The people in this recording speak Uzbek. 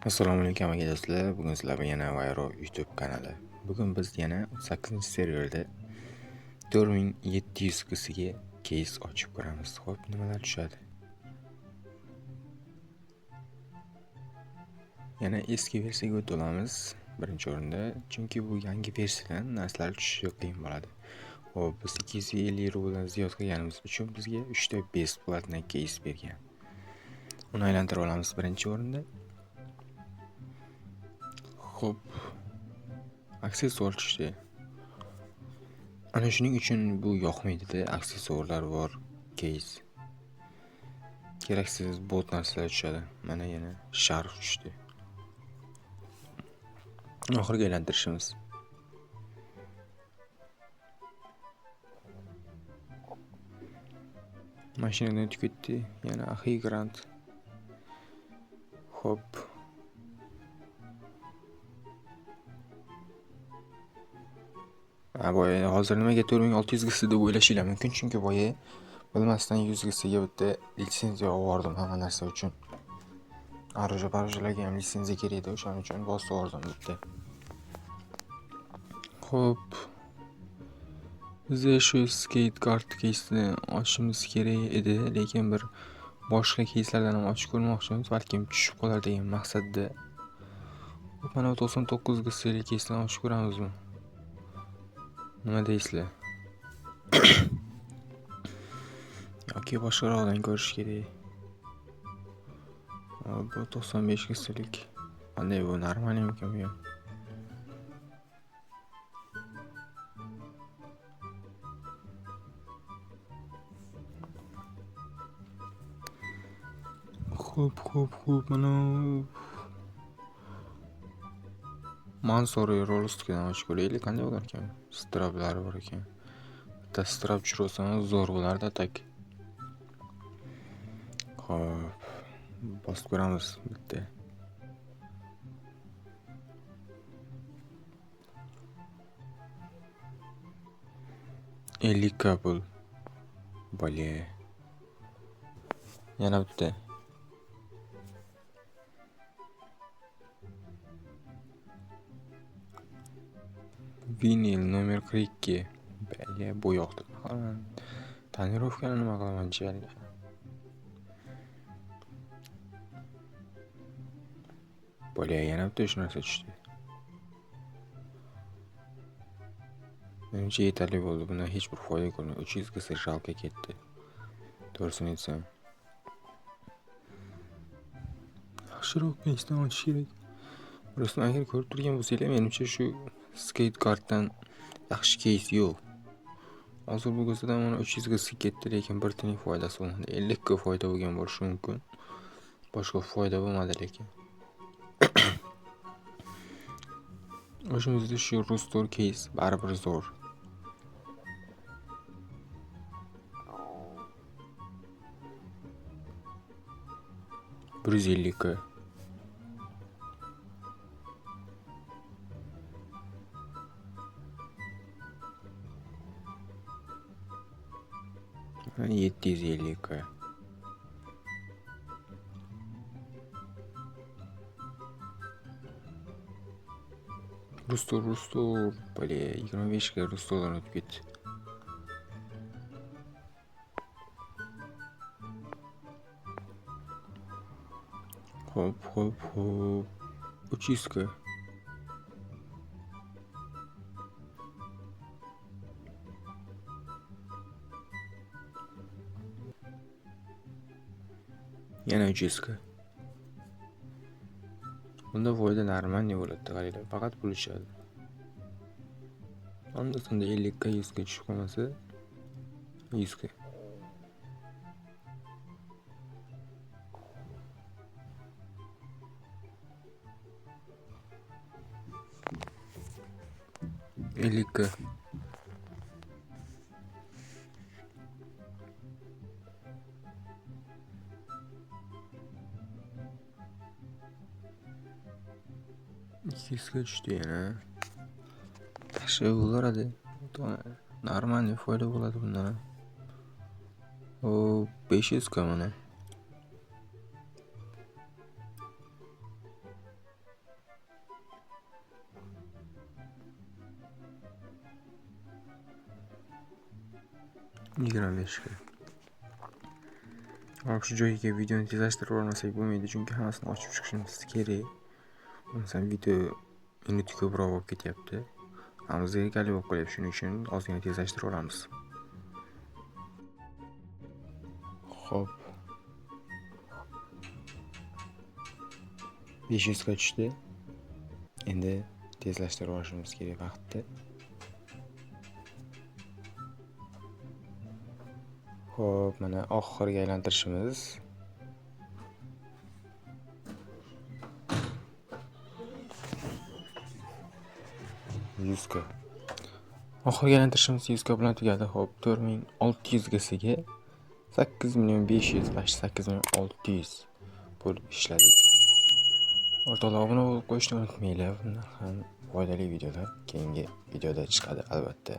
Assalomu alaykum aka do'stlar. Bugun sizlar bilan yana Vayro YouTube kanali. Bugun biz yana 8-serverda 4700 kisiga case ochib ko'ramiz. Xo'p, nimalar tushadi? Yana eski versiyaga o'tamiz. Birinchi o'rinda, chunki bu yangi versiyadan narsalar tushishi qiyin bo'ladi. Xo'p, biz 250 rubldan ziyod qilganimiz uchun bizga 3 ta best platina case bergan. Uni aylantirib olamiz birinchi o'rinda. Xo'p, aksessuar tushdi. Ana shuning uchun bu yoqmaydi-da, aksessuarlar bor case. Keraksiz bot narsalar tushadi. Mana yana sharf tushdi. Oxirgi aylantirishimiz. Mashinadan o'tib ketdi. Yana axiy grant. Xo'p. Boya hozir nimaga 4600 gisi deb o'ylashinglar mumkin, chunki boya bilmasdan 100 gisiga bitta litsenziya oldim hamma narsa uchun. Aroja-parajalarga ham litsenziya kerak edi, o'shaning uchun bosib oldim bitta. Xo'p. Biz shu skate kart keysini ochishimiz kerak edi, lekin bir boshqa keyslardan ham ochib ko'rmoqchimiz, balkim tushib qolar degan maqsadda. Mana 99 gisli keysni ochib ko'ramizmi? Nima deysizlar? Yoki boshqaroqdan ko'rish kerak. Bu 95 gislik. Qanday bu normal ekan bu ham? Xo'p, mana Mansori rolistikadan ochib ko'raylik, qanday bo'lar ekan? Straplari bor ekan. Bitta strap tushirsangiz zo'r bo'lardi tak. Xo'p, bosib ko'ramiz bitta. Kabul. Bale. Yana bitta. Vinil nomer 42. Bale bo'yoqdi. Tonirovkani nima qilaman jiyanlar? Bale yana bitta shu narsa tushdi. Menimcha yetarli bo'ldi. Bundan hech bir foyda ko'rmadim. 300 ga sirjalka ketdi. To'g'risini aytsam. Yaxshiroq keysdan ochish kerak. Ruslan agar ko'rib turgan bo'lsanglar, menimcha shu skate kartdan yaxshi keys yo'q. Hozir bu go'sadan mana 300 ga ketdi, lekin bir tining foydasi bo'lmadi. 50 ga foyda bo'lgan bo'lishi mumkin. Boshqa foyda bo'lmadi lekin. O'shimizda shu Rustor case baribir zo'r. Bruzilika. Hani 750. Rustor. Böyle 25 ga Rustor'dan ötüp gitti. Hop. 300 ga. Yana 300 ga. Bunda foyda normal bo'ladi, qaranglar, faqat pul tushadi. Onda sonda 50 ga 100 ga tushib qolmasa 100 ga. Elika. Kiska tushdi yana. Yaxshi bo'lardi. Normal foyda bo'ladi bundan. O 500 ga mana. 25 ga. Hop shu joyiga videoni tezlashtirib olmasak bo'lmaydi, chunki hammasini ochib chiqishimiz kerak. Bo'lmasa video minut ko'proq bo'lib ketyapti. Hamma gali bo'lib qolyapti, shuning uchun ozgina tezlashtirib olamiz. Xo'p. 500 ga tushdi. Endi tezlashtirib olishimiz kerak vaqtda. Xo'p, mana oxirgi aylantirishimiz. Oxirgi aylantirishimiz 100 ga bilan tugadi. Xo'p, 4600 gasiga 8.500.000, 8.600.000 pul ishladik. O'rtoqlar, obuna bo'lib qo'yishni unutmanglar. Bundan ham foydali videolar keyingi videoda chiqadi albatta.